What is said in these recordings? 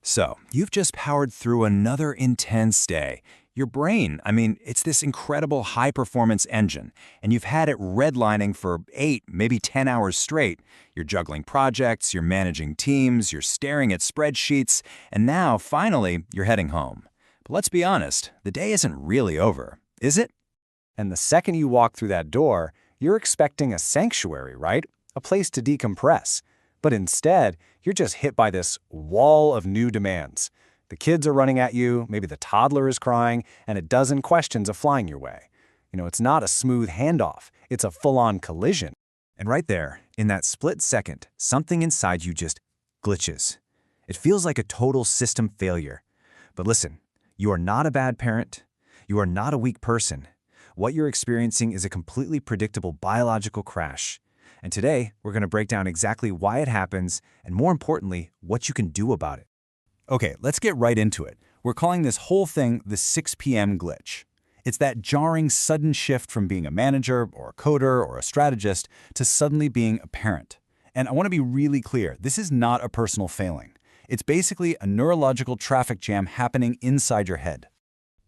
So, you've just powered through another intense day. Your brain, it's this incredible high-performance engine, and you've had it redlining for 8, maybe 10 hours straight. You're juggling projects, you're managing teams, you're staring at spreadsheets, and now, finally, you're heading home. But let's be honest, the day isn't really over, is it? And the second you walk through that door, you're expecting a sanctuary, right? A place to decompress. But instead, you're just hit by this wall of new demands. The kids are running at you, maybe the toddler is crying, and a dozen questions are flying your way. It's not a smooth handoff. It's a full-on collision. And right there, in that split second, something inside you just glitches. It feels like a total system failure. But listen, you are not a bad parent. You are not a weak person. What you're experiencing is a completely predictable biological crash. And today, we're going to break down exactly why it happens, and more importantly, what you can do about it. Okay, let's get right into it. We're calling this whole thing the 6 p.m. glitch. It's that jarring, sudden shift from being a manager or a coder or a strategist to suddenly being a parent. And I want to be really clear, this is not a personal failing. It's basically a neurological traffic jam happening inside your head.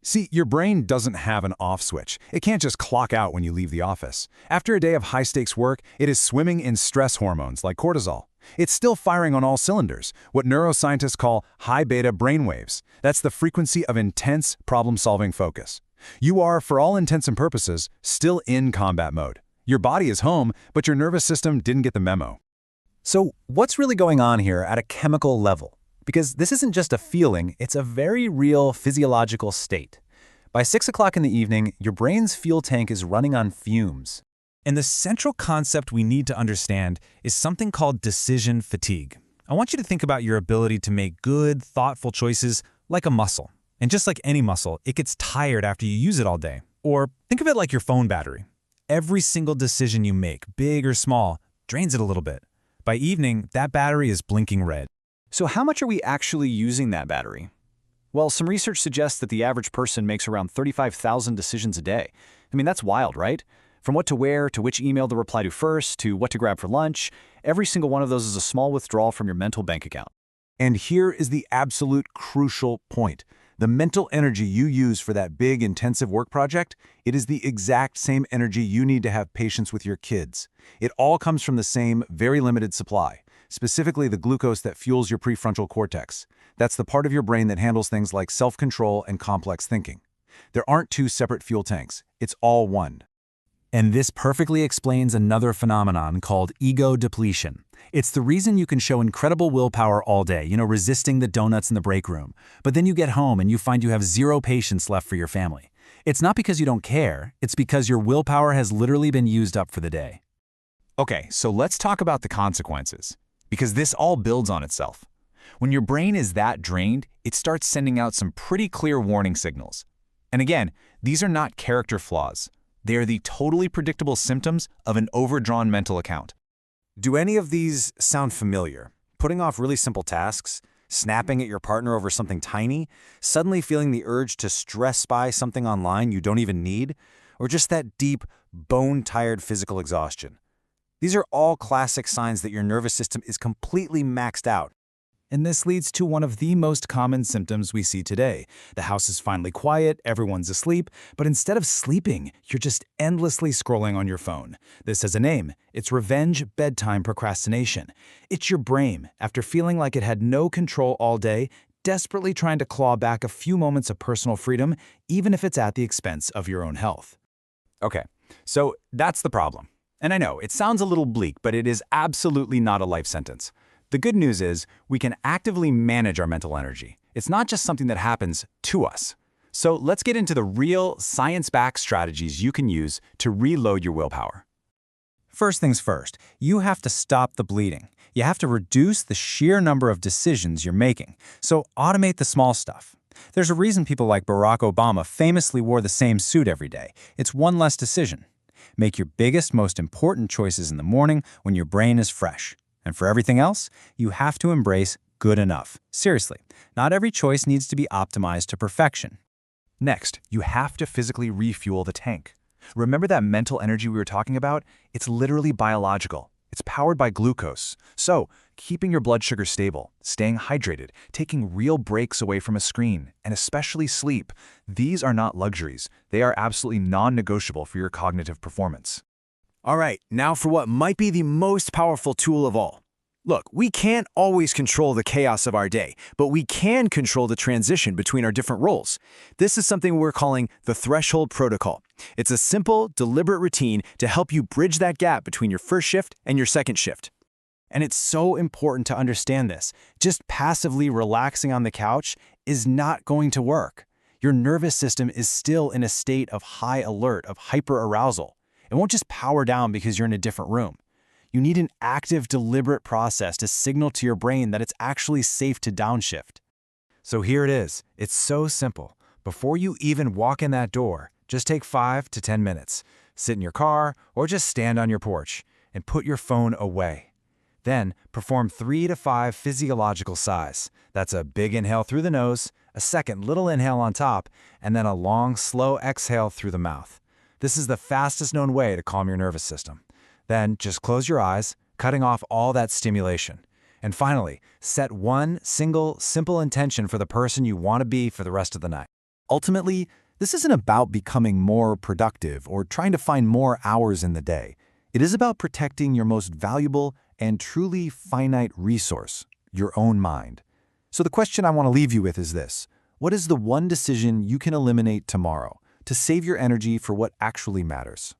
See, your brain doesn't have an off switch. It can't just clock out when you leave the office. After a day of high-stakes work, it is swimming in stress hormones like cortisol. It's still firing on all cylinders, what neuroscientists call high-beta brainwaves. That's the frequency of intense problem-solving focus. You are, for all intents and purposes, still in combat mode. Your body is home, but your nervous system didn't get the memo. So what's really going on here at a chemical level? Because this isn't just a feeling, it's a very real physiological state. By 6 o'clock in the evening, your brain's fuel tank is running on fumes. And the central concept we need to understand is something called decision fatigue. I want you to think about your ability to make good, thoughtful choices like a muscle. And just like any muscle, it gets tired after you use it all day. Or think of it like your phone battery. Every single decision you make, big or small, drains it a little bit. By evening, that battery is blinking red. So how much are we actually using that battery? Well, some research suggests that the average person makes around 35,000 decisions a day. That's wild, right? From what to wear, to which email to reply to first, to what to grab for lunch, every single one of those is a small withdrawal from your mental bank account. And here is the absolute crucial point. The mental energy you use for that big, intensive work project, it is the exact same energy you need to have patience with your kids. It all comes from the same, very limited supply. Specifically the glucose that fuels your prefrontal cortex. That's the part of your brain that handles things like self-control and complex thinking. There aren't two separate fuel tanks. It's all one. And this perfectly explains another phenomenon called ego depletion. It's the reason you can show incredible willpower all day, resisting the donuts in the break room. But then you get home and you find you have zero patience left for your family. It's not because you don't care, it's because your willpower has literally been used up for the day. Okay, so let's talk about the consequences. Because this all builds on itself. When your brain is that drained, it starts sending out some pretty clear warning signals. And again, these are not character flaws. They are the totally predictable symptoms of an overdrawn mental account. Do any of these sound familiar? Putting off really simple tasks, snapping at your partner over something tiny, suddenly feeling the urge to stress spy something online you don't even need, or just that deep, bone-tired physical exhaustion. These are all classic signs that your nervous system is completely maxed out. And this leads to one of the most common symptoms we see today. The house is finally quiet, everyone's asleep, but instead of sleeping, you're just endlessly scrolling on your phone. This has a name. It's revenge bedtime procrastination. It's your brain, after feeling like it had no control all day, desperately trying to claw back a few moments of personal freedom, even if it's at the expense of your own health. Okay, so that's the problem. And I know, it sounds a little bleak, but it is absolutely not a life sentence. The good news is we can actively manage our mental energy. It's not just something that happens to us. So let's get into the real science-backed strategies you can use to reload your willpower. First things first, you have to stop the bleeding. You have to reduce the sheer number of decisions you're making. So automate the small stuff. There's a reason people like Barack Obama famously wore the same suit every day. It's one less decision. Make your biggest, most important choices in the morning when your brain is fresh. And for everything else, you have to embrace good enough. Seriously, not every choice needs to be optimized to perfection. Next, you have to physically refuel the tank. Remember that mental energy we were talking about? It's literally biological. It's powered by glucose. So, keeping your blood sugar stable, staying hydrated, taking real breaks away from a screen, and especially sleep, these are not luxuries. They are absolutely non-negotiable for your cognitive performance. All right, now for what might be the most powerful tool of all. Look, we can't always control the chaos of our day, but we can control the transition between our different roles. This is something we're calling the threshold protocol. It's a simple, deliberate routine to help you bridge that gap between your first shift and your second shift. And it's so important to understand this. Just passively relaxing on the couch is not going to work. Your nervous system is still in a state of high alert, of hyperarousal. It won't just power down because you're in a different room. You need an active, deliberate process to signal to your brain that it's actually safe to downshift. So here it is. It's so simple. Before you even walk in that door, just take 5 to 10 minutes. Sit in your car or just stand on your porch and put your phone away. Then perform 3 to 5 physiological sighs. That's a big inhale through the nose, a second little inhale on top, and then a long, slow exhale through the mouth. This is the fastest known way to calm your nervous system. Then just close your eyes, cutting off all that stimulation. And finally, set one single, simple intention for the person you want to be for the rest of the night. Ultimately, this isn't about becoming more productive or trying to find more hours in the day. It is about protecting your most valuable and truly finite resource, your own mind. So the question I want to leave you with is this: what is the one decision you can eliminate tomorrow to save your energy for what actually matters?